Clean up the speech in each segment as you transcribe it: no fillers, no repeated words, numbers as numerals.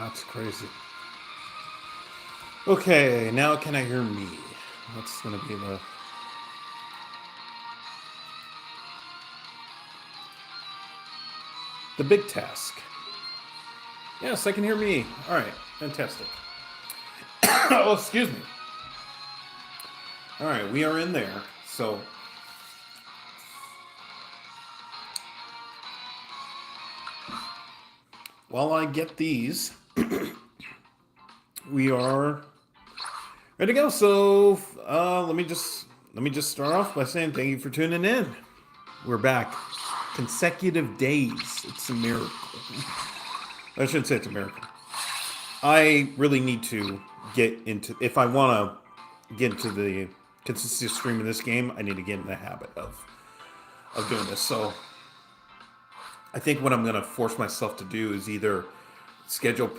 That's crazy. Okay, now can I hear me? That's gonna be the big task. Yes, I can hear me. All right, fantastic. Oh, excuse me. All right, we are in there. So while I get these, we are ready to go. So let me just start off by saying thank you for tuning in. We're back. Consecutive days. It's a miracle. I shouldn't say it's a miracle. I really need to get into if I want to get into the consistency of streaming this game. I need to get in the habit of doing this. So I think what I'm going to force myself to do is either schedule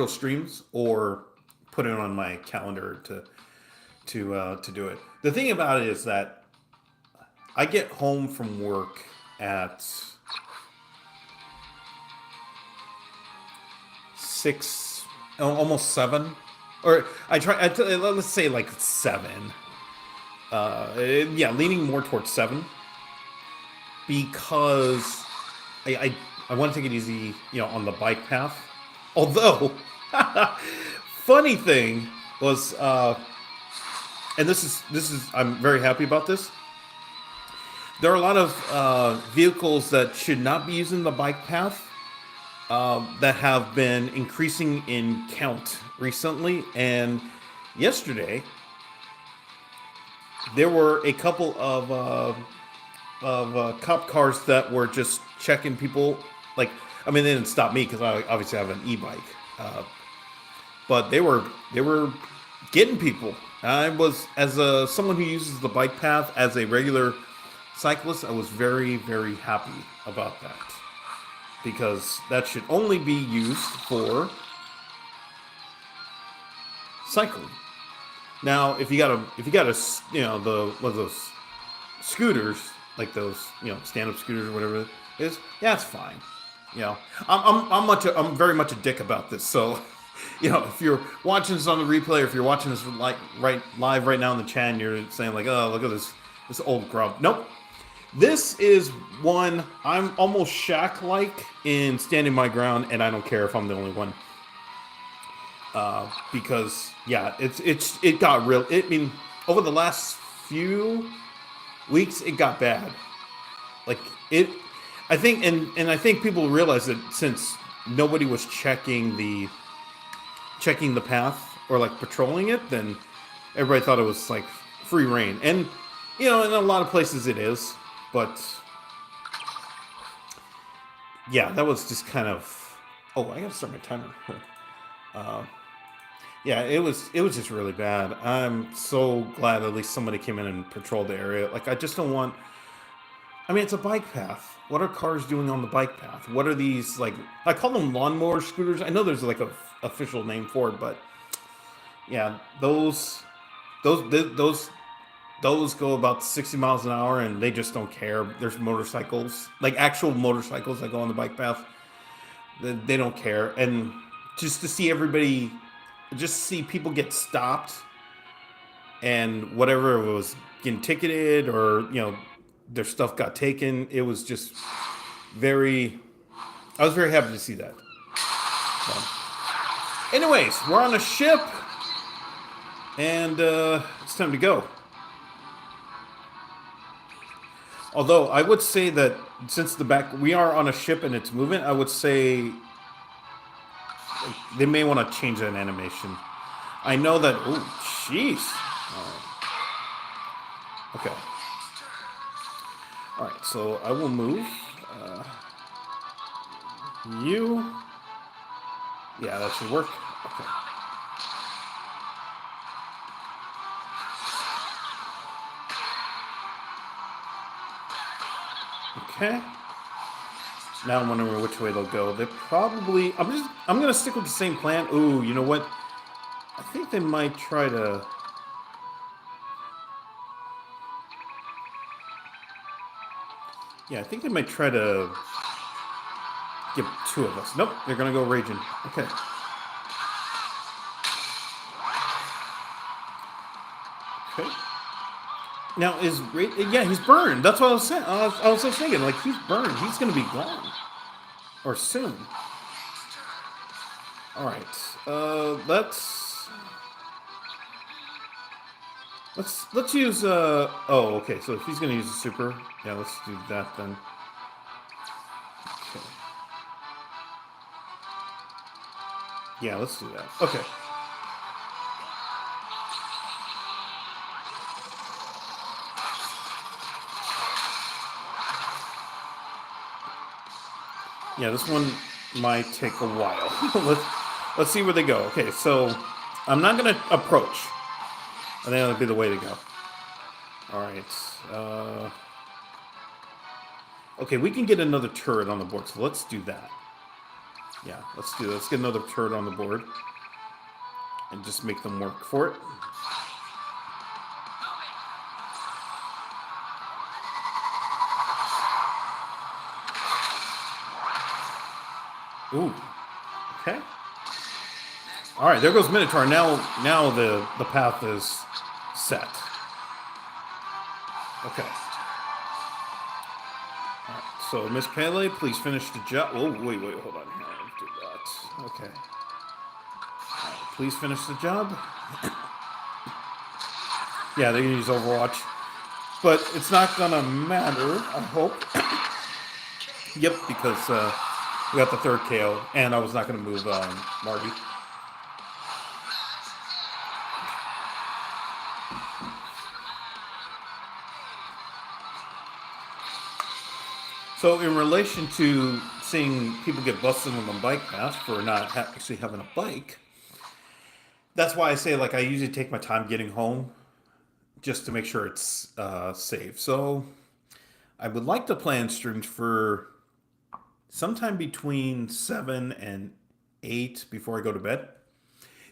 streams, or put it on my calendar to do it. The thing about it is that I get home from work at 6, almost 7, or let's say like 7. Yeah, leaning more towards 7, because I want to take it easy, on the bike path. Although, funny thing was, and this is I'm very happy about this. There are a lot of vehicles that should not be using the bike path, that have been increasing in count recently. And yesterday, there were a couple of cop cars that were just checking people. Like, I mean, they didn't stop me because I obviously have an e-bike, but they were getting people. I was, as someone who uses the bike path as a regular cyclist, I was very, very happy about that, because that should only be used for cycling. Now, if you got a the one of those scooters, like those stand up scooters or whatever it is, yeah, it's fine. I'm very much a dick about this. So, if you're watching this on the replay, or if you're watching this like right live right now in the chat, and you're saying like, oh, look at this old grub. Nope. This is one I'm almost Shaq like in standing my ground, and I don't care if I'm the only one. Because yeah, it got real. I mean, over the last few weeks, it got bad. Like it, I think, and I think people realize that since nobody was checking the path, or like patrolling it, then everybody thought it was like free reign. And in a lot of places it is, but yeah, that was just kind of. Oh, I gotta start my timer. Uh, yeah, it was just really bad. I'm so glad at least somebody came in and patrolled the area. Like, I just don't want. I mean, it's a bike path. What are cars doing on the bike path? What are these, like? I call them lawnmower scooters. I know there's like a official name for it, but yeah, those those go about 60 miles an hour, and they just don't care. There's motorcycles, like actual motorcycles that go on the bike path. They don't care. And just to see everybody, just see people get stopped, and whatever was getting ticketed, or their stuff got taken. It was just very. I was very happy to see that. Anyways, we're on a ship, and it's time to go. Although I would say that since we are on a ship and it's moving, I would say they may want to change that animation. I know that. Oh, jeez. Okay. All right. So I will move. You. Yeah, that should work. Okay. Okay. Now I'm wondering which way they'll go. They probably. I'm gonna stick with the same plan. Ooh, you know what? I think they might try to. Yeah, I think they might try to Give 2 of us. Nope, they're gonna go raging. Okay. Okay. Now yeah, he's burned. That's what I was saying. I was just thinking, like, he's burned. He's gonna be gone, or soon. All right. Let's use. Oh, okay. So if he's gonna use a super, yeah, let's do that then. Okay. Yeah, let's do that. Okay. Yeah, this one might take a while. Let's see where they go. Okay, so I'm not gonna approach. I think that'll be the way to go. All right. Okay, we can get another turret on the board, so let's do that. Yeah, let's do that. Let's get another turret on the board and just make them work for it. Ooh. Okay. All right, there goes Minotaur. Now the path is set. Okay. All right, so Miss Pele, please finish the job. Oh, wait, hold on here. Let's do that. Okay. All right, please finish the job. Yeah, they're gonna use Overwatch, but it's not gonna matter. I hope. Yep, because we got the 3rd KO, and I was not gonna move Marty. So in relation to seeing people get busted on the bike path for not actually having a bike, that's why I say, like, I usually take my time getting home just to make sure it's safe. So I would like to plan streams for sometime between 7 and 8 before I go to bed.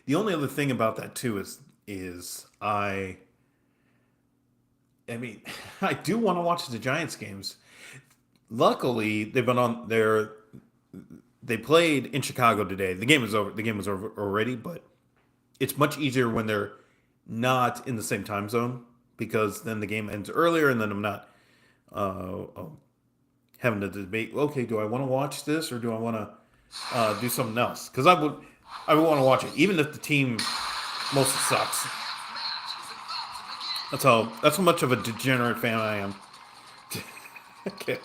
The only other thing about that too is I mean, I do want to watch the Giants games. Luckily, they've been on there. They played in Chicago today. The game was over. The game was over already, but it's much easier when they're not in the same time zone, because then the game ends earlier, and then I'm not having to debate. Okay, do I want to watch this or do I want to do something else? Because I would want to watch it, even if the team mostly sucks. That's how much of a degenerate fan I am. Okay.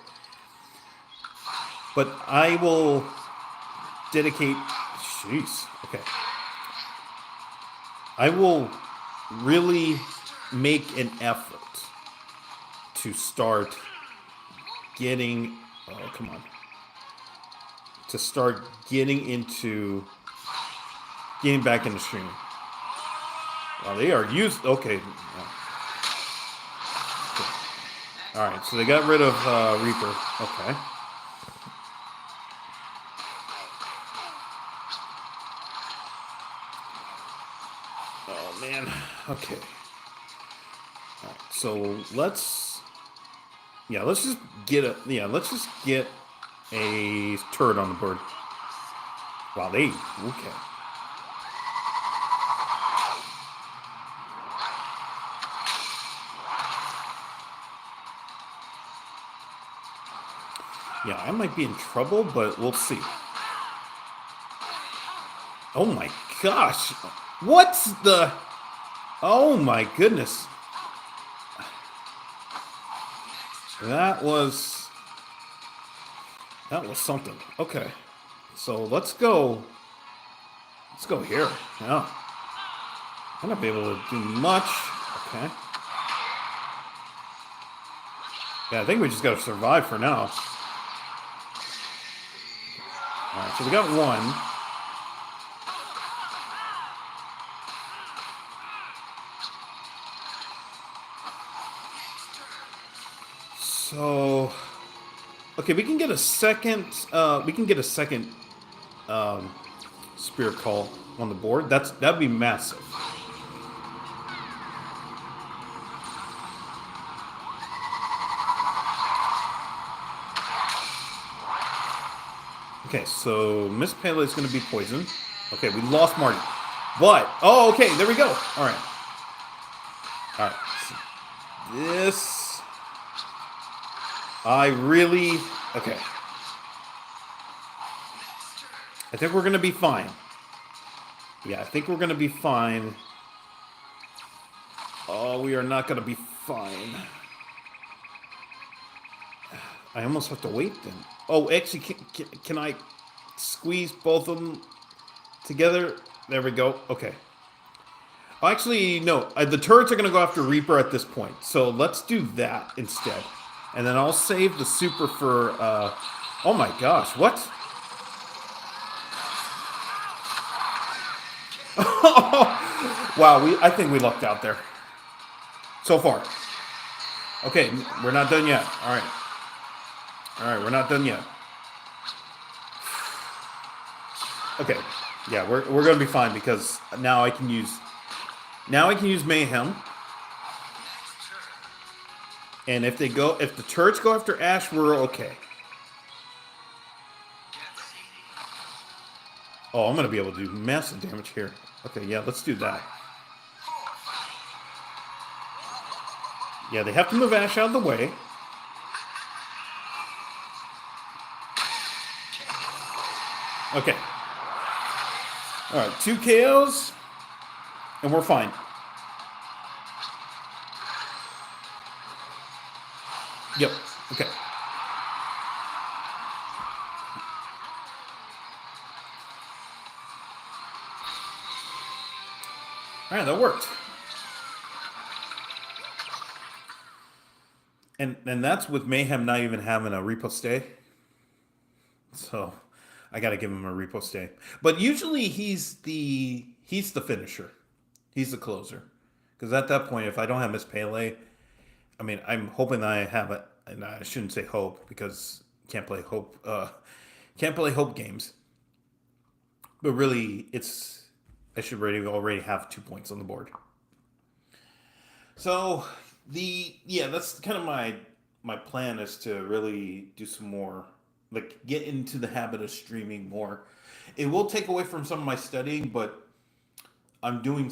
But I will dedicate. Jeez. Okay. I will really make an effort to start getting. Oh, come on. To start getting back into streaming. Well, they are used. Okay. All right. So they got rid of Reaper. Okay. Man, okay. All right, so let's just get a turret on the board. Wow, okay. Yeah, I might be in trouble, but we'll see. Oh my gosh. What's the... Oh my goodness. That was something. Okay. So let's go here. Yeah. I'm not be able to do much. Okay. Yeah, I think we just gotta survive for now. Alright, so we got one. So, okay, we can get a second. Spirit Call on the board. That'd be massive. Okay, so Miss Pele is going to be poisoned. Okay, we lost Marty. But, oh, okay, there we go. All right. All right. So this, I really, okay. I think we're going to be fine. Yeah, I think we're going to be fine. Oh, we are not going to be fine. I almost have to wait then. Oh, actually, can I squeeze both of them together? There we go. Okay. Actually, no. The turrets are going to go after Reaper at this point. So let's do that instead. And then I'll save the super for... oh my gosh, what? Wow, I think we lucked out there. So far. Okay, we're not done yet. All right. All right, we're not done yet. Okay. Yeah, we're going to be fine because now I can use... Now I can use Mayhem. And if the turrets go after Ash, we're okay. Oh, I'm going to be able to do massive damage here. Okay, yeah, let's do that. Yeah, they have to move Ash out of the way. Okay. Alright, 2 KOs. And we're fine. Yep, okay. Alright, that worked. And that's with Mayhem not even having a riposte. So I gotta give him a riposte. But usually he's the finisher. He's the closer. Because at that point, if I don't have Miss Pele, I mean, I'm hoping that I have it, and I shouldn't say hope because can't play hope games. But really, I should already have 2 points on the board. So that's kind of my plan is to really do some more, like get into the habit of streaming more. It will take away from some of my studying, but I'm doing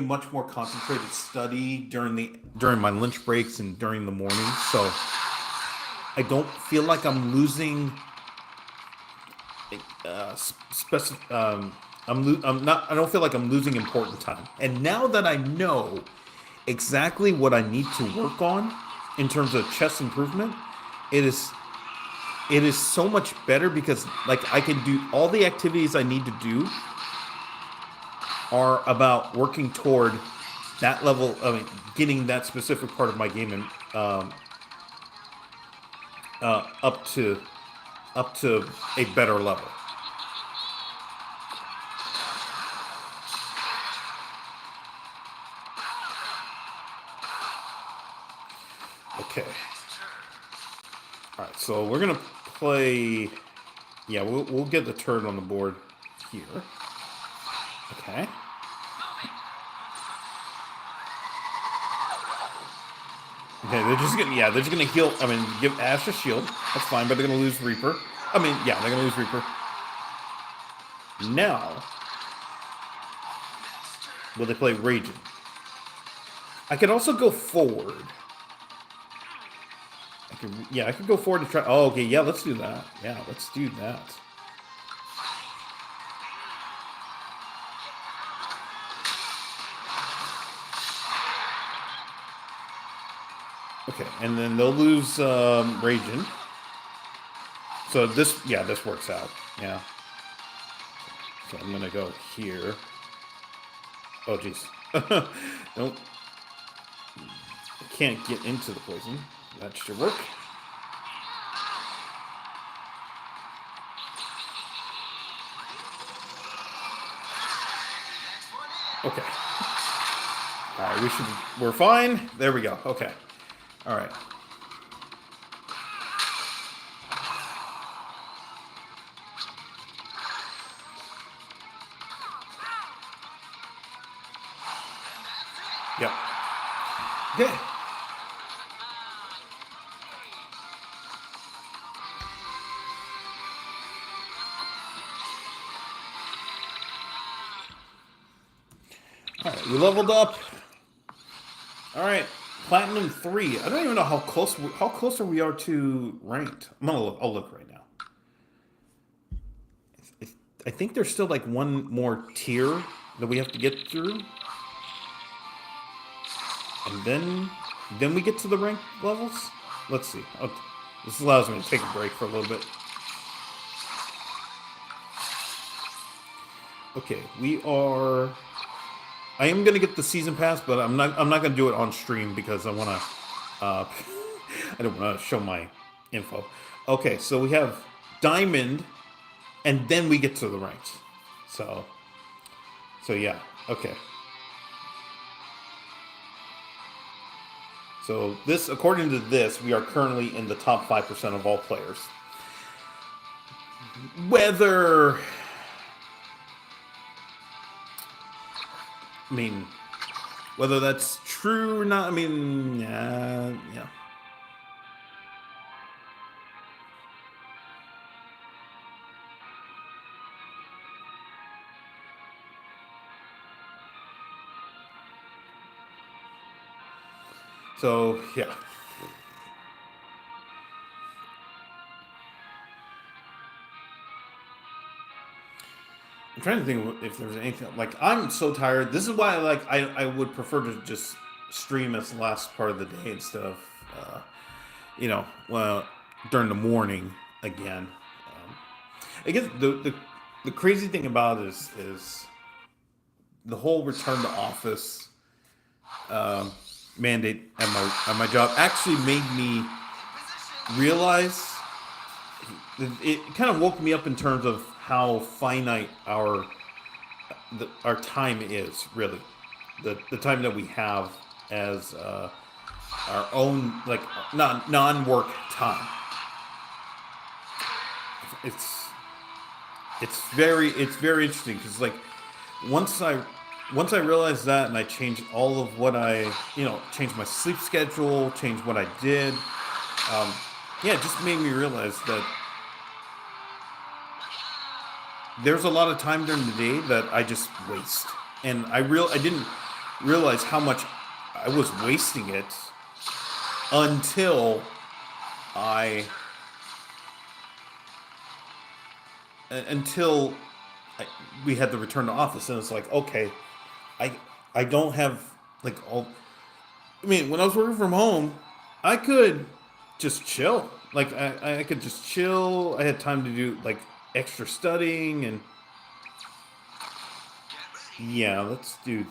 much more concentrated study during my lunch breaks and during the morning. So I don't feel like I'm losing. I don't feel like I'm losing important time. And now that I know exactly what I need to work on in terms of chess improvement, it is so much better because like I can do all the activities I need to do are about working toward that level of getting that specific part of my game and up to a better level. Okay. All right, so we're gonna play. Yeah, we'll get the turn on the board here. Okay. Okay, they're just gonna heal. I mean, give Ash a shield. That's fine, but they're gonna lose Reaper. I mean, yeah, they're gonna lose Reaper. Now, will they play Raging? I could also go forward. I could go forward to try. Oh, okay, yeah, let's do that. Yeah, let's do that. Okay, and then they'll lose Raging. So this works out. Yeah. So I'm gonna go here. Oh, jeez. Don't. I can't get into the poison. That should work. Okay. All right, we're fine. There we go. Okay. All right. Yep. Okay. We leveled up. All right, Platinum 3. I don't even know how close are we are to ranked. I'm gonna look. I'll look right now. I think there's still like one more tier that we have to get through, and then we get to the rank levels. Let's see. This allows me to take a break for a little bit. Okay, we are. I am gonna get the season pass, but I'm not gonna do it on stream because I wanna. I don't want to show my info. Okay, so we have Diamond, and then we get to the ranks. So yeah. Okay. So this, according to this, we are currently in the top 5% of all players. Whether, I mean, whether that's true or not, I mean, yeah. So, yeah. I'm trying to think if there's anything like I'm so tired. This is why I would prefer to just stream as the last part of the day instead of well during the morning again. I guess the crazy thing about it is the whole return to office mandate at my job actually made me realize it kind of woke me up in terms of how finite our time is, really. The time that we have as our own, like, non-work time. It's very interesting because, like, once I realized that and I changed all of what changed my sleep schedule, changed what I did, it just made me realize that there's a lot of time during the day that I just waste, and I didn't realize how much I was wasting it until we had the return to office, and it's like, okay, I don't have like all. I mean, when I was working from home, I could just chill. Like I could just chill. I had time to do like extra studying and yeah. Let's do.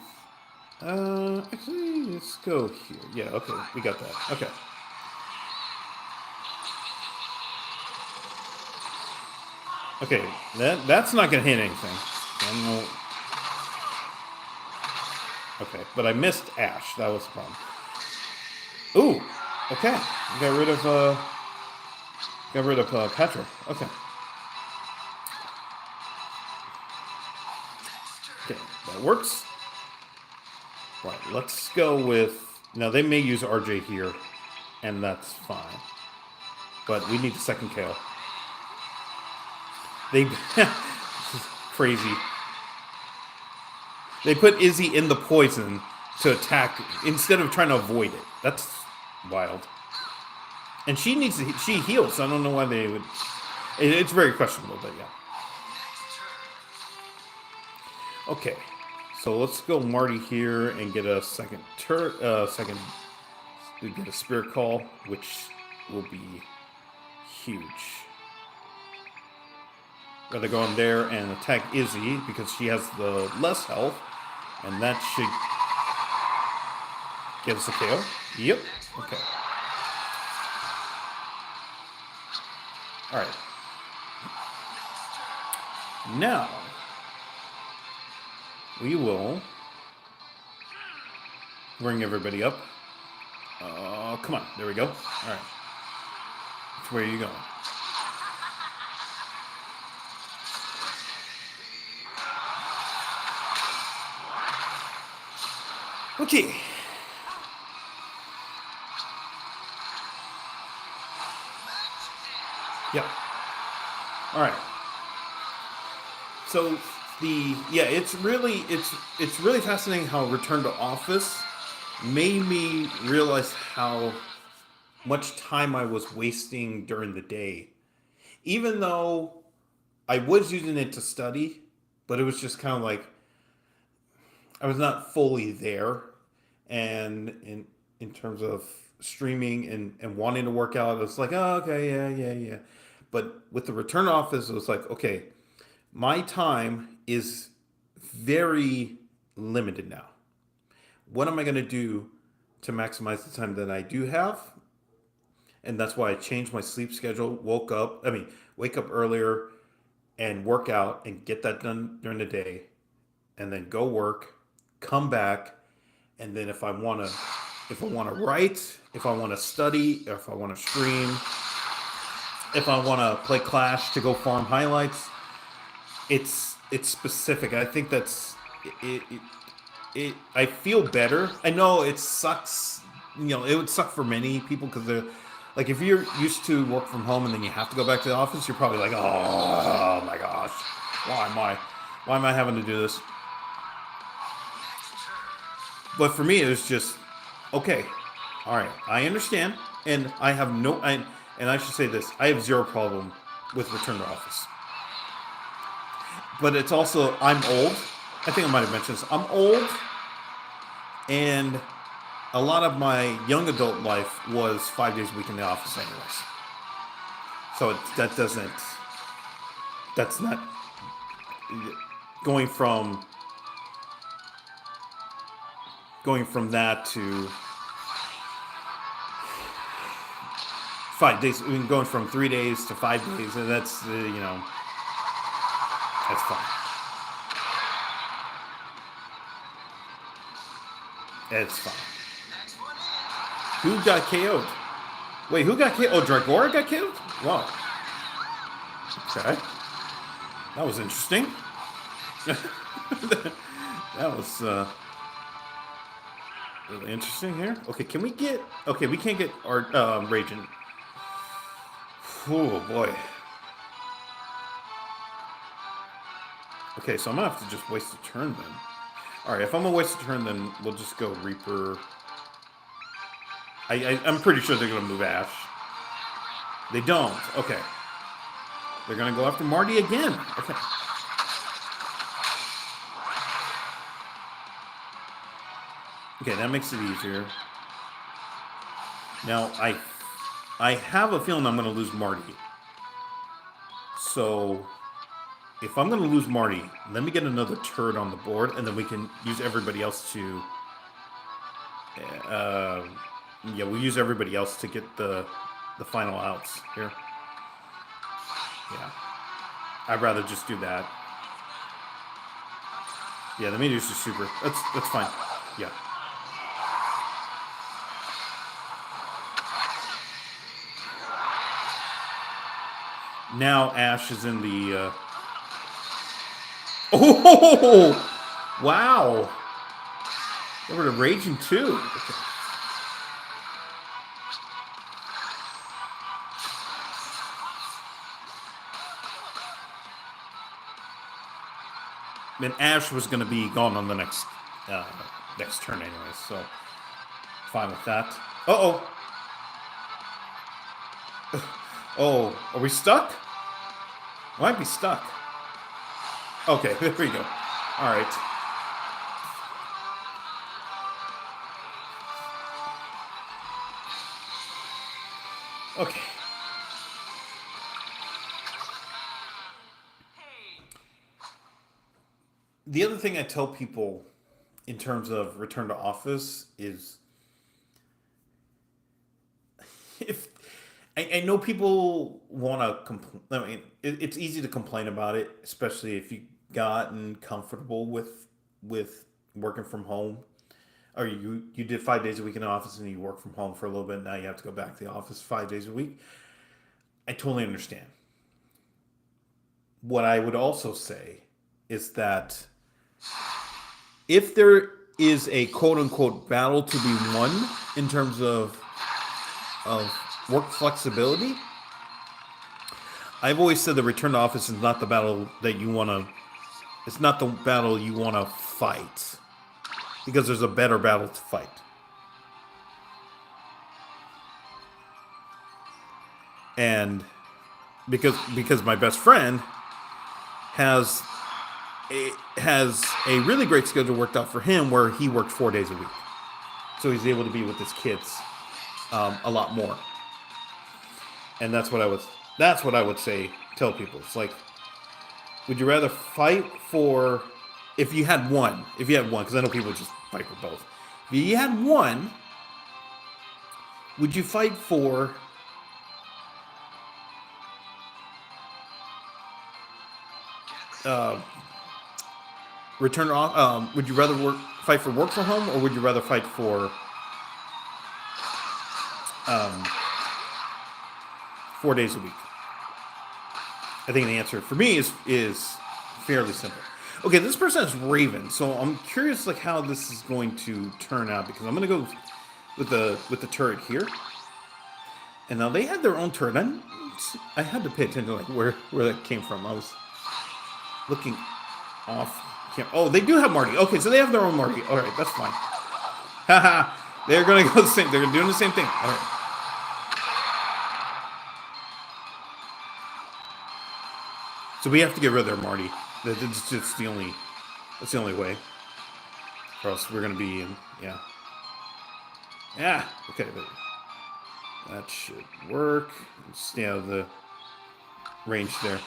Actually, let's go here. Yeah. Okay, we got that. Okay. Okay, that's not gonna hit anything. I don't know. Okay, but I missed Ash. That was the problem. Ooh. Okay. Got rid of Petra. Okay. Okay, that works. Right, let's go with. Now they may use RJ here, and that's fine. But we need the second KO. They crazy. They put Izzy in the poison to attack instead of trying to avoid it. That's wild. And she heals. So I don't know why they would. It's very questionable, but yeah. Okay, so let's go Marty here and get a second get a spirit call, which will be huge. Rather go in there and attack Izzy because she has the less health, and that should give us a KO. Yep. Okay. All right. Now we will bring everybody up. Come on. There we go. All right. Where are you going? Okay. Yep. All right. So it's really fascinating how return to office made me realize how much time I was wasting during the day. Even though I was using it to study, but it was just kind of like I was not fully there. And in terms of streaming and wanting to work out, it was like, oh, okay, yeah, yeah, yeah. But with the return office, it was like, okay, my time is very limited now. What am I going to do to maximize the time that I do have? And that's why I changed my sleep schedule. Wake up earlier and work out and get that done during the day, and then go work, come back, and then if I want to write, if I want to study, if I want to stream, if I want to play Clash to go farm highlights, it's specific. I think it I feel better. I know it sucks. It would suck for many people because they're like, if you're used to work from home and then you have to go back to the office, you're probably like, oh my gosh, why am I having to do this? But for me, it was just okay. All right, I understand, and and I should say this: I have zero problem with return to office. But it's also I'm old. I think I might have mentioned this. I'm old, and a lot of my young adult life was 5 days a week in the office, anyways. So that's not going from that to 5 days. I mean, going from 3 days to 5 days, and that's fine. It's fine. Who got KO'd? Wait, who got KO'd? Oh, Dragora got killed? Wow. Okay. That was interesting. That was really interesting here. Okay, can we get... Okay, we can't get our Raging. Oh, boy. Okay, so I'm going to have to just waste a turn then. Alright, if I'm going to waste a turn, then we'll just go Reaper... I'm pretty sure they're going to move Ash. They don't. Okay. They're going to go after Marty again. Okay. Okay, that makes it easier. Now, I have a feeling I'm going to lose Marty. So, if I'm going to lose Marty, let me get another turret on the board, and then we can use everybody else to... yeah, we'll use everybody else to get the final outs here. Yeah. I'd rather just do that. Yeah, the meteor's just super. That's fine. Yeah. Now Ash is in the... Oh! Wow! They were raging too. Okay. And Ash was going to be gone on the next turn anyway, so fine with that. Uh-oh. Oh, are we stuck? Might be stuck. Okay, there we go. All right. Okay. The other thing I tell people in terms of return to office is if I know people want to complain. I mean, it's easy to complain about it, especially if you've gotten comfortable with working from home, or you did 5 days a week in the office and you work from home for a little bit. Now you have to go back to the office 5 days a week. I totally understand. What I would also say is that if there is a quote unquote battle to be won in terms of work flexibility, I've always said the return to office is not the battle that you want to It's not the battle you want to fight. Because there's a better battle to fight. And because my best friend has a really great schedule worked out for him where he worked 4 days a week. So he's able to be with his kids a lot more. And that's what I would say, tell people. It's like, would you rather fight for, if you had one, because I know people just fight for both. If you had one, would you fight for return off? Would you rather fight for work from home, or would you rather fight for 4 days a week? I think the answer for me is fairly simple. Okay, this person is Raven, so I'm curious like how this is going to turn out, because I'm going to go with the turret here. And now they had their own turret. I had to pay attention to like where that came from. I was looking off camera. Oh, they do have Marty. Okay, so they have their own Marty. All right, that's fine. Haha, they're going to go the same. They're doing the same thing. All right. So we have to get rid of their Marty. That's just the only way. Or else we're gonna be in, yeah. Yeah, okay, that should work. Stay out of the range there.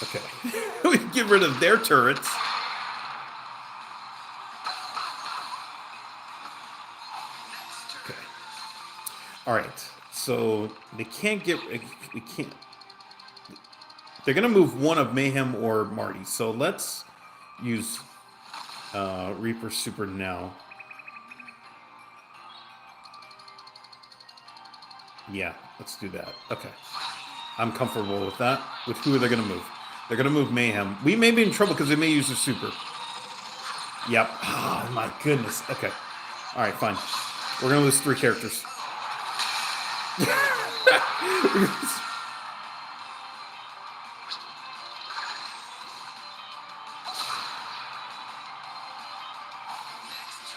Okay. We get rid of their turrets. Okay. Alright. So they can't get. We can't. They're gonna move one of Mayhem or Marty. So let's use Reaper Super now. Yeah, let's do that. Okay, I'm comfortable with that. With who are they gonna move? They're gonna move Mayhem. We may be in trouble because they may use their Super. Yep. Oh my goodness. Okay. All right, fine. We're gonna lose 3 characters.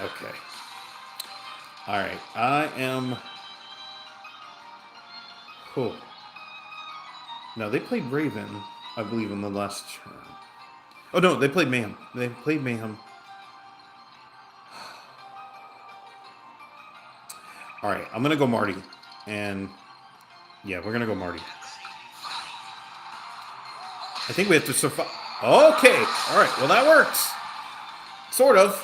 Okay. All right. I am. Oh. Now they played Raven, I believe, in the last turn. Oh no, they played Mayhem. They played Mayhem. All right. I'm gonna go Marty. And yeah, we're gonna go Marty. I think we have to survive. Okay, all right. Well, that works, sort of,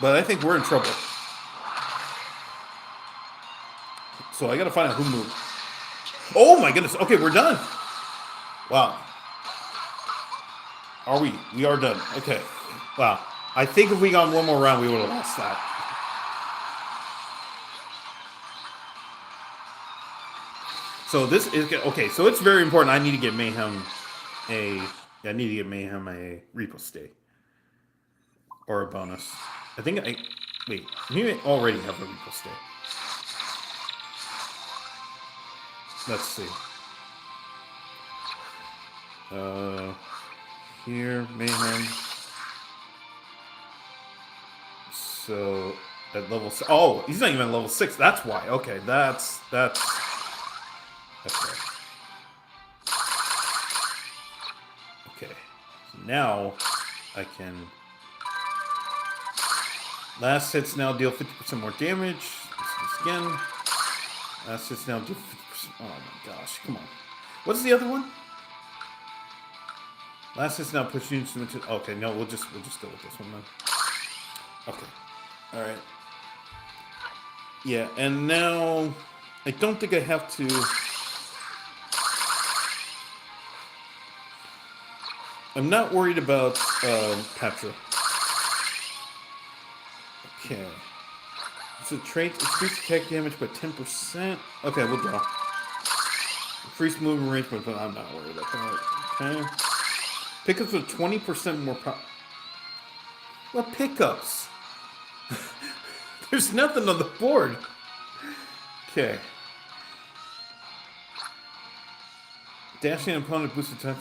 but I think we're in trouble. So I gotta find out who moved. Oh my goodness. Okay, we're done. Wow. Are we? We are done. Okay. Wow. I think if we got one more round, we would have lost that. So this is okay. So it's very important. I need to get Mayhem a repo stay or a bonus. I think wait. We already have a repo stay. Let's see. Here Mayhem. So at level. Oh, he's not even at level 6. That's why. Okay, that's. Okay. Okay. So now I can. Last hits now deal 50% more damage. Let's do this again. Last hits now deal 50%. Oh my gosh! Come on. What's the other one? Last hits now push units into. Okay, no, we'll just go with this one then. Okay. All right. Yeah, and now I don't think I have to. I'm not worried about Petra. Okay. It's a trait. Increase attack damage by 10%. Okay, we'll draw. Increase movement range, but I'm not worried about that. Okay. Pickups with 20% more power. What pickups? There's nothing on the board. Okay. Dashing opponent boost attack.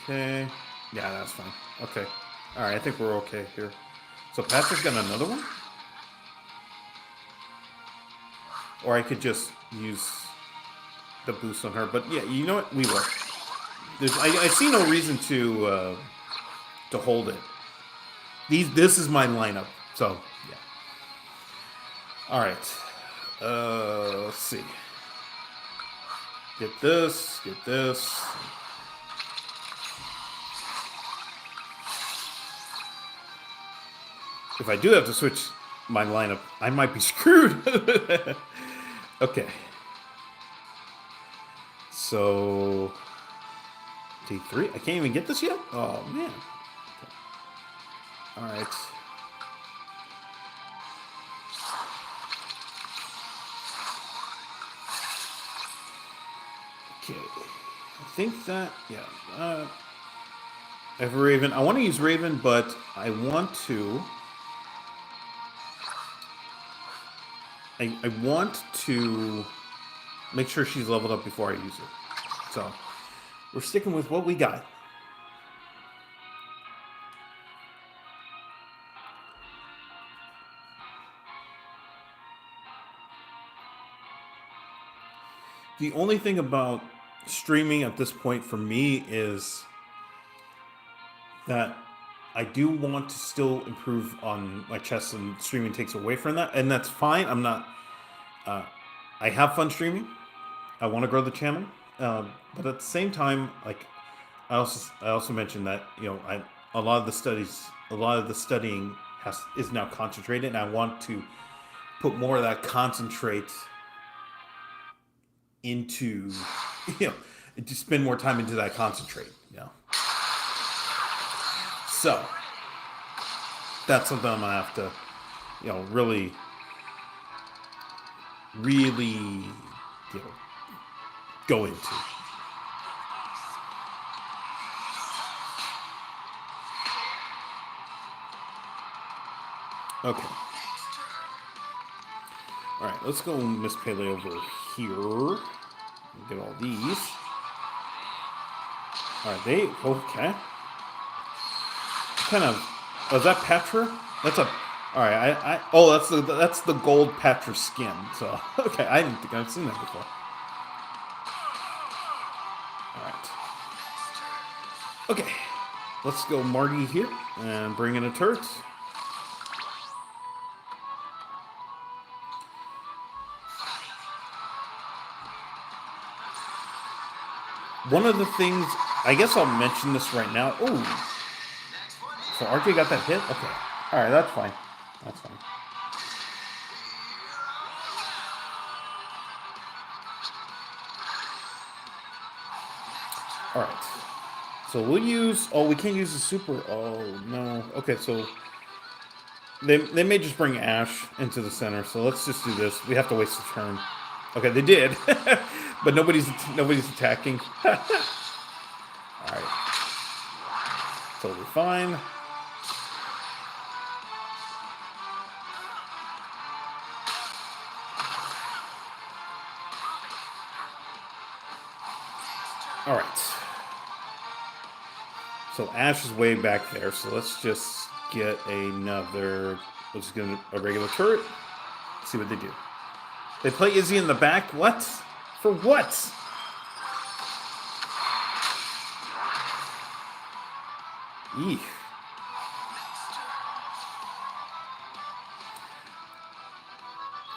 Okay. Yeah, that's fine. Okay. All right, I think we're okay here. So Patrick's got another one? Or I could just use the boost on her. But yeah, you know what? We will. I see no reason to hold it. This is my lineup. So, yeah. All right. Let's see. Get this. Get this. If I do have to switch my lineup, I might be screwed. Okay. So, T3. I can't even get this yet? Oh, man. Okay. All right. Okay. I think that, yeah. I have Raven. I want to use Raven, but I want to... I want to make sure she's leveled up before I use her. So, we're sticking with what we got. The only thing about streaming at this point for me is that I do want to still improve on my chess, and streaming takes away from that, and that's fine. I'm not. I have fun streaming. I want to grow the channel, but at the same time, like I also mentioned that a lot of the studying is now concentrated, and I want to put more of that concentrate into to spend more time into that concentrate. So that's something I'm gonna have to really go into. Okay. All right, let's go Miss Pele over here. Get all these. All right, okay. Kind of. Oh, is that Petra? That's a. All right, that's the gold Petra skin. So okay, I didn't think I've seen that before. All right. Okay, let's go Marty here and bring in a turret. One of the things, I guess I'll mention this right now. Oh, so RJ got that hit? Okay. All right, that's fine. That's fine. All right. So we'll use... Oh, we can't use the super... Oh, no. Okay, so... They may just bring Ash into the center, so let's just do this. We have to waste a turn. Okay, they did. But nobody's attacking. All right. Totally fine. All right. So Ash is way back there, so let's just get another... Let's get a regular turret. See what they do. They play Izzy in the back? What? For what? Eek.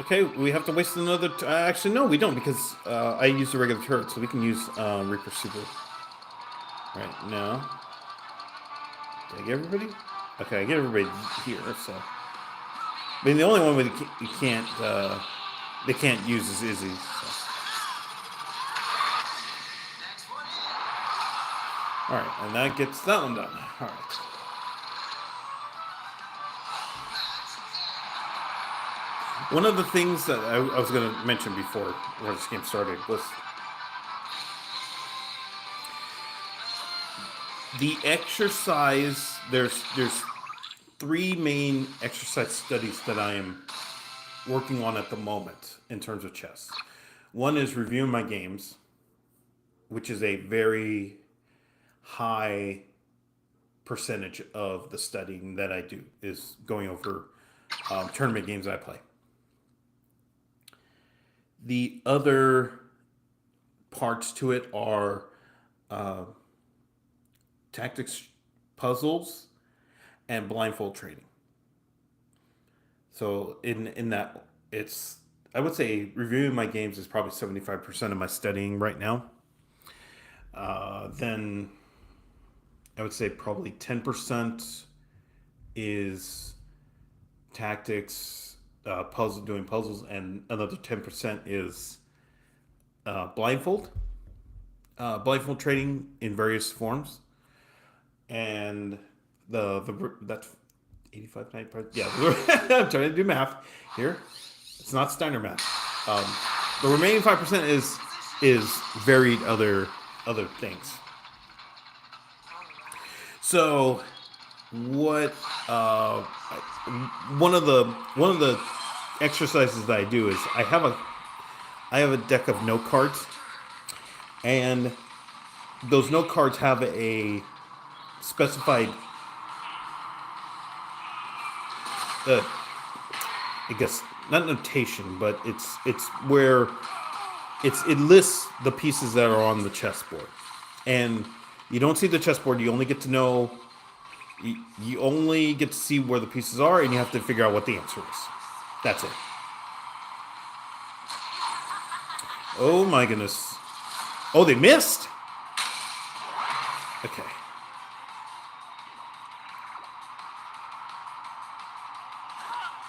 Okay, we have to waste another... actually, no, we don't, because I used a regular turret, so we can use Reaper Super. Right, now. Did I get everybody? Okay, I get everybody here, so... I mean, the only one they can't use is Izzy. So. Alright, and that gets that one done. Alright. One of the things that I was going to mention before this game started was the exercise. There's three main exercise studies that I am working on at the moment in terms of chess. One is reviewing my games. which is a very high percentage of the studying that I do, is going over tournament games I play. The other parts to it are tactics puzzles and blindfold trading. So in that, it's, I would say reviewing my games is probably 75% of my studying right now. Then I would say probably 10% is tactics, doing puzzles, and another 10% is blindfold trading in various forms, and the that's 85, 90%. Yeah, I'm trying to do math here. It's not Steiner math. The remaining 5% is varied other things. So, what one of the exercises that I do is I have a deck of note cards, and those note cards have a specified, I guess not notation, but it's where it lists the pieces that are on the chessboard, and you don't see the chessboard. You only get to know. You only get to see where the pieces are, and you have to figure out what the answer is. That's it. Oh my goodness. Oh, they missed? Okay.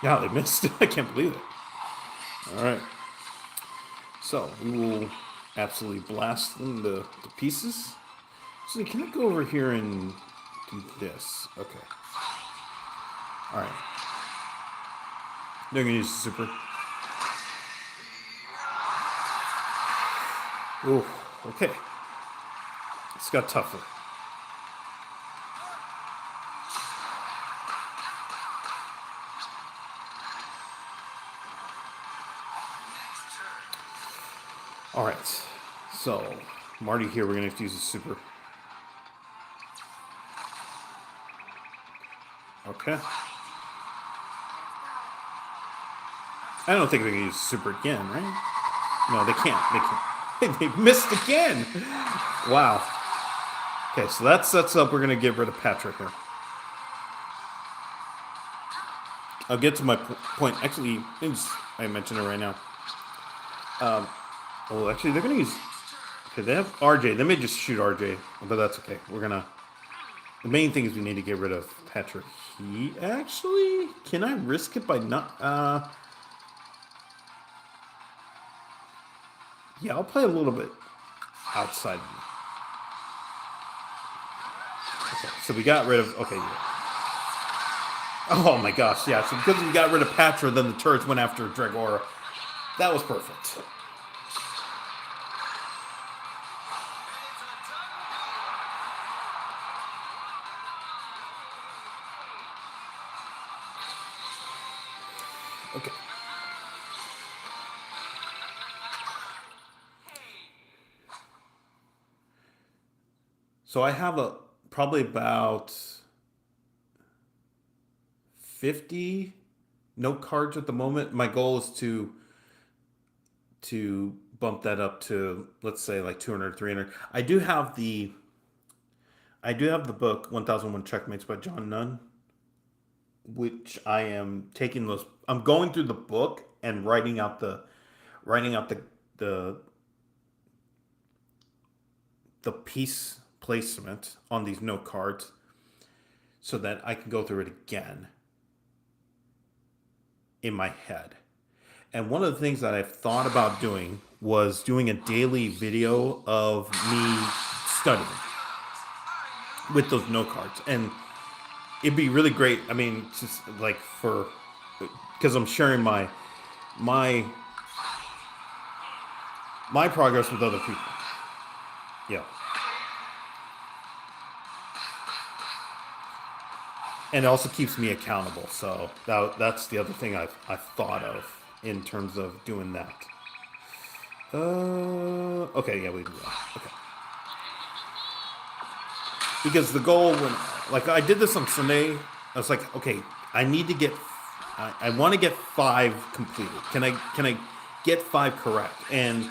Yeah, they missed. I can't believe it. All right. So, we will absolutely blast them to pieces. So, can I go over here and do this? Okay. All right. They're going to use the super. Ooh, okay. It's got tougher. All right. So, Marty here, we're going to have to use the super. Okay. I don't think they can use super again, right? No, they can't. They can't. They missed again. Wow. Okay, so that sets up. We're going to get rid of Patrick here. I'll get to my point. Actually, I mentioned it right now. Oh, actually, they're going to use... Okay, they have RJ. They may just shoot RJ, but that's okay. We're going to... The main thing is we need to get rid of Patrick. He actually... Can I risk it by not... Yeah, I'll play a little bit outside. Okay, so we got rid of... Okay, yeah. Oh my gosh, yeah. So because we got rid of Patra, then the turrets went after Dragora. That was perfect. Okay. So I have probably about 50 note cards at the moment. My goal is to bump that up to, let's say, like 200, 300. I do have the book 1001 Checkmates by John Nunn, which I am taking those. I'm going through the book and writing out the piece placement on these note cards so that I can go through it again in my head. And one of the things that I've thought about doing was doing a daily video of me studying with those note cards. And it'd be really great. I mean, just like because I'm sharing my progress with other people. Yeah. And it also keeps me accountable. So that's the other thing I've thought of in terms of doing that. Okay, yeah, we do that. Okay. because the goal when like I did this on Sunday, I was like, okay, I need to get, I want to get 5 completed. Can I get 5 correct? And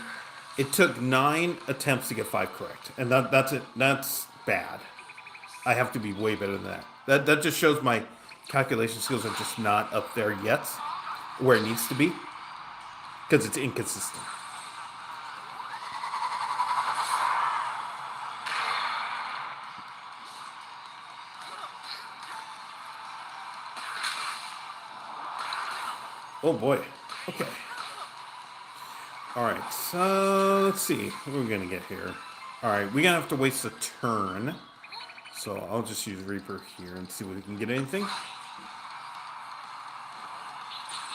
it took 9 attempts to get 5 correct, and that's it. That's bad. I have to be way better than that. That just shows my calculation skills are just not up there yet, where it needs to be, because it's inconsistent. Oh boy. Okay. All right. So let's see what we're gonna get here. All right, we're gonna have to waste a turn. So I'll just use Reaper here and see if we can get anything.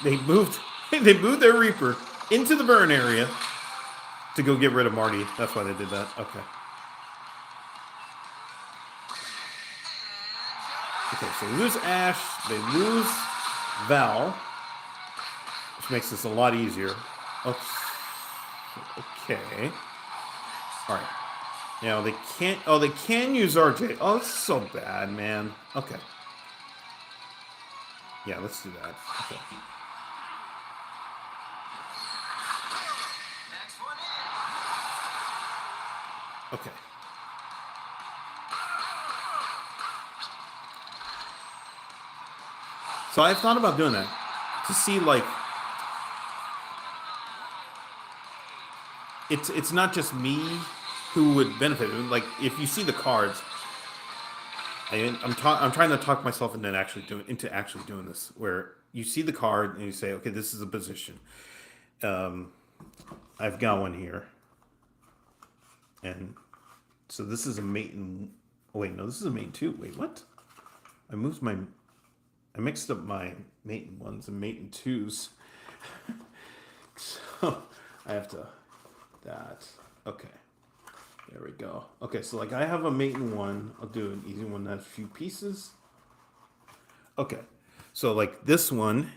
They moved. They moved their Reaper into the burn area to go get rid of Marty. That's why they did that. Okay. Okay, so they lose Ash. They lose Val, which makes this a lot easier. Okay. All right. Now they can't. Oh, they can use RJ. Oh, this is so bad, man. Okay. Yeah, let's do that. Okay. Okay. So I've thought about doing that to see like it's not just me who would benefit. Like if you see the cards, I'm trying to talk myself into actually doing this, where you see the card and you say, okay, this is a position. I've got one here, and so this is a mate and oh wait, no, this is a mate 2. Wait, what? I mixed up my mate and 1s and mate and 2s. So I have to that. Okay. There we go. Okay, so like I have a mate and 1. I'll do an easy one that has a few pieces. Okay. So like this one,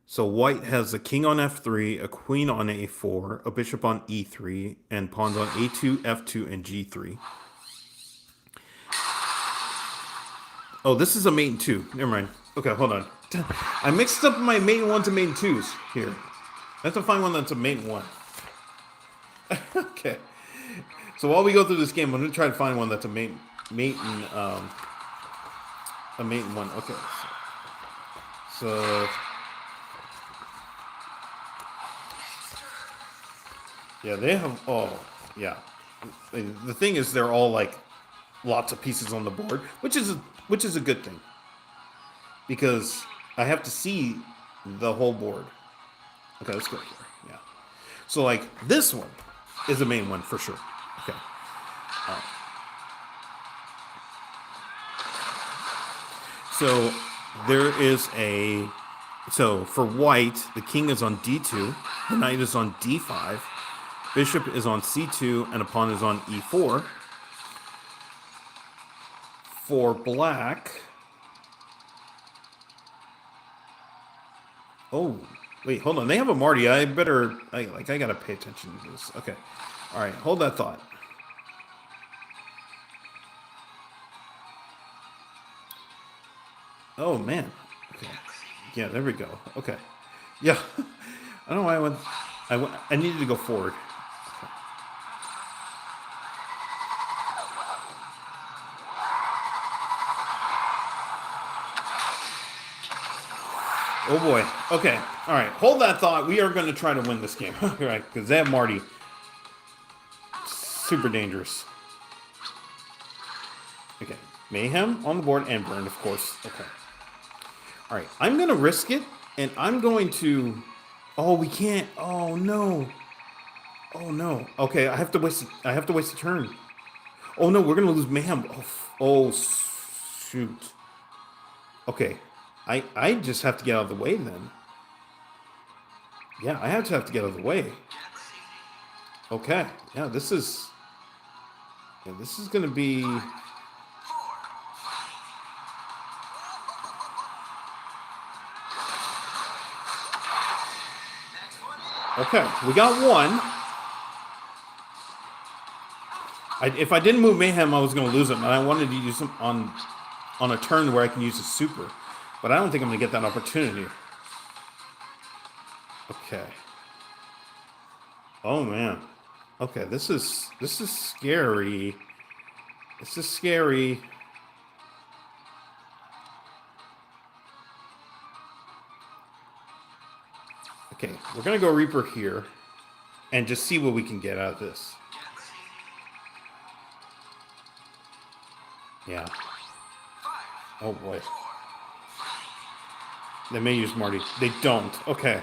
so white has a king on f3, a queen on a4, a bishop on e3, and pawns on a2, f2, and g3. Oh, this is a mate and 2. Never mind. Okay, hold on. I mixed up my mate and 1s and mate and 2s here. I have to find one that's a mate and 1. Okay. So while we go through this game, I'm gonna try to find one that's a mate and a mate and 1. Okay. So yeah, they have. Oh, yeah. The thing is, they're all like lots of pieces on the board, which is a good thing because I have to see the whole board. Okay, let's go here. Yeah. So like this one is the main one for sure. Okay. So there is a. So for white, the king is on d2, the knight is on d5, bishop is on c2, and a pawn is on e4. For black, oh wait, hold on. They have a Marty. I gotta pay attention to this. Okay, all right, hold that thought. Oh man. Okay. Yeah, there we go. Okay. Yeah. I don't know why I needed to go forward. Okay. Oh boy. Okay. All right. Hold that thought. We are going to try to win this game, right? Because they have Marty. Super dangerous. Okay. Mayhem on the board and burn, of course. Okay. All right, I'm going to risk it, and I'm going to... Oh, we can't. Oh, no. Oh, no. Okay, I have to waste a turn. Oh, no, we're going to lose Mayhem. Oh, shoot. Okay, I just have to get out of the way, then. Yeah, I have to get out of the way. Okay, yeah, this is going to be... Okay, we got one. If I didn't move Mayhem, I was going to lose him, and I wanted to use him on a turn where I can use his super. But I don't think I'm going to get that opportunity. Okay. Oh, man. Okay, this is scary. This is scary. Okay, we're going to go Reaper here and just see what we can get out of this. Yeah. Oh, boy. They may use Marty. They don't. Okay.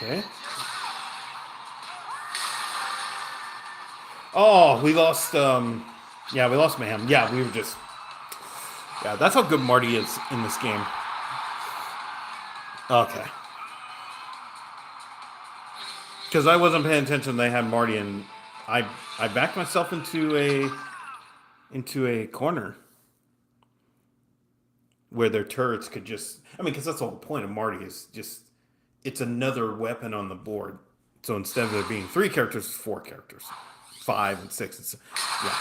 Okay. Oh, we lost, yeah, we lost Mayhem. Yeah, we were just... Yeah, that's how good Marty is in this game. Okay. Because I wasn't paying attention, they had Marty, and I backed myself into a corner where their turrets could just... I mean, because that's the whole point of Marty is just... It's another weapon on the board. So instead of there being 3 characters, it's 4 characters. 5 and 6. It's, yeah.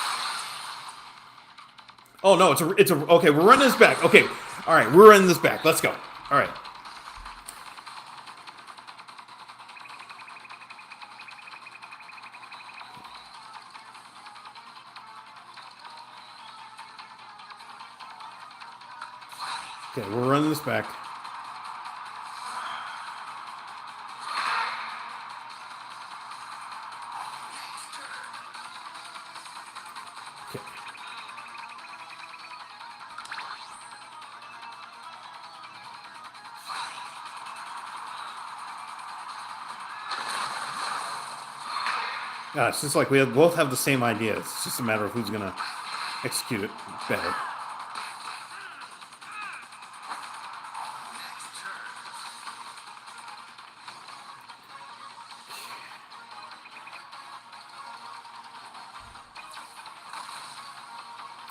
Oh, no, it's a... Okay, we're running this back. Okay, all right, we're running this back. Let's go. All right. Okay, we're running this back. Okay. It's just like we both have the same idea. It's just a matter of who's going to execute it better.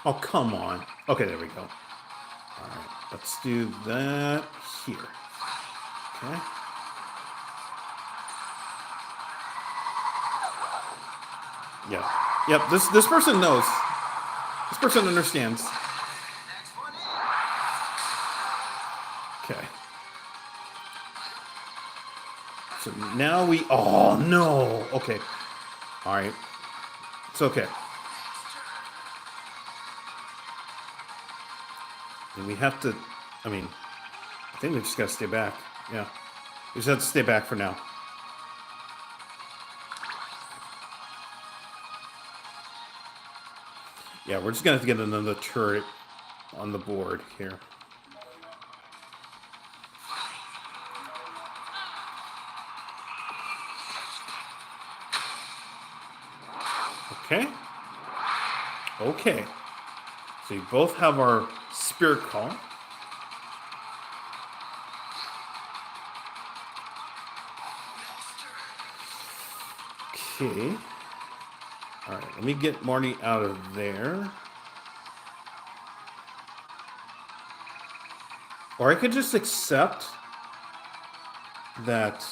Oh, come on. Okay, there we go. All right, let's do that here. Okay. Yeah. Yep, this person knows. This person understands. Okay. So now we... Oh, no. Okay. All right. It's okay. And we have to... I mean, I think we just got to stay back. Yeah. We just have to stay back for now. Yeah, we're just going to have to get another turret on the board here. Okay. Okay. So you both have our Spirit Call. Okay. All right, let me get Marty out of there. Or I could just accept that...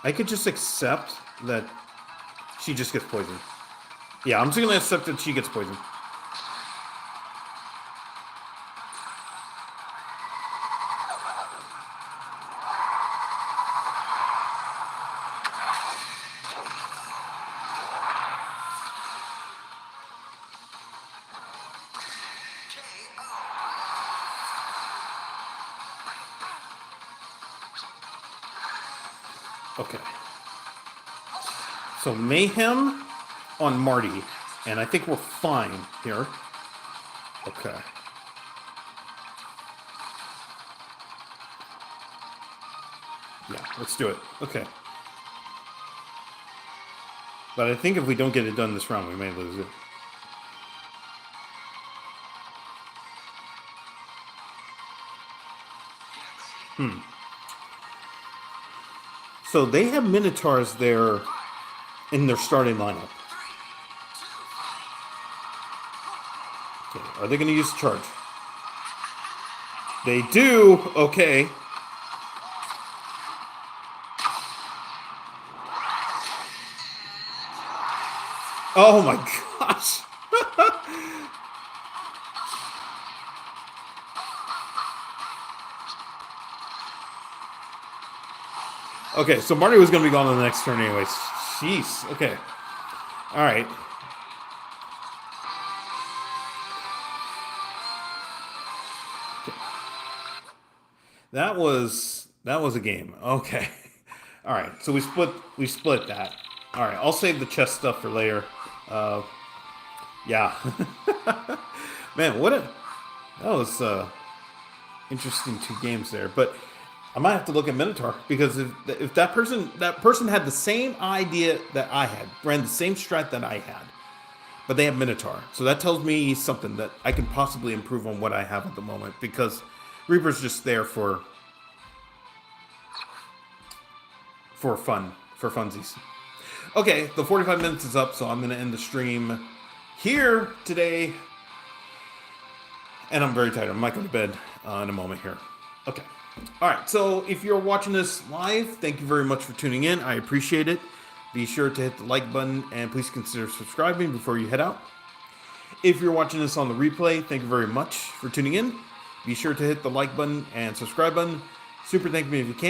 I could just accept that she just gets poisoned. Yeah, I'm just going to accept that she gets poisoned. Okay. So Mayhem on Marty, and I think we're fine here. Okay. Yeah, let's do it. Okay. But I think if we don't get it done this round, we may lose it. So they have Minotaurs there in their starting lineup. Are they going to use charge? They do. Okay. Oh my gosh. Okay, so Marty was going to be gone on the next turn anyways. Jeez. Okay. All right. That was a game. Okay. All right. So we split that. All right. I'll save the chess stuff for later. Yeah. Man, that was interesting 2 games there. But I might have to look at Minotaur because if that person had the same idea that I had, ran the same strat that I had, but they have Minotaur. So that tells me something that I can possibly improve on what I have at the moment because Reaper's just there for fun, for funsies. Okay, the 45 minutes is up, so I'm going to end the stream here today. And I'm very tired. I might go to bed in a moment here. Okay. All right, so if you're watching this live, thank you very much for tuning in. I appreciate it. Be sure to hit the like button and please consider subscribing before you head out. If you're watching this on the replay, thank you very much for tuning in. Be sure to hit the like button and subscribe button. Super thank me if you can.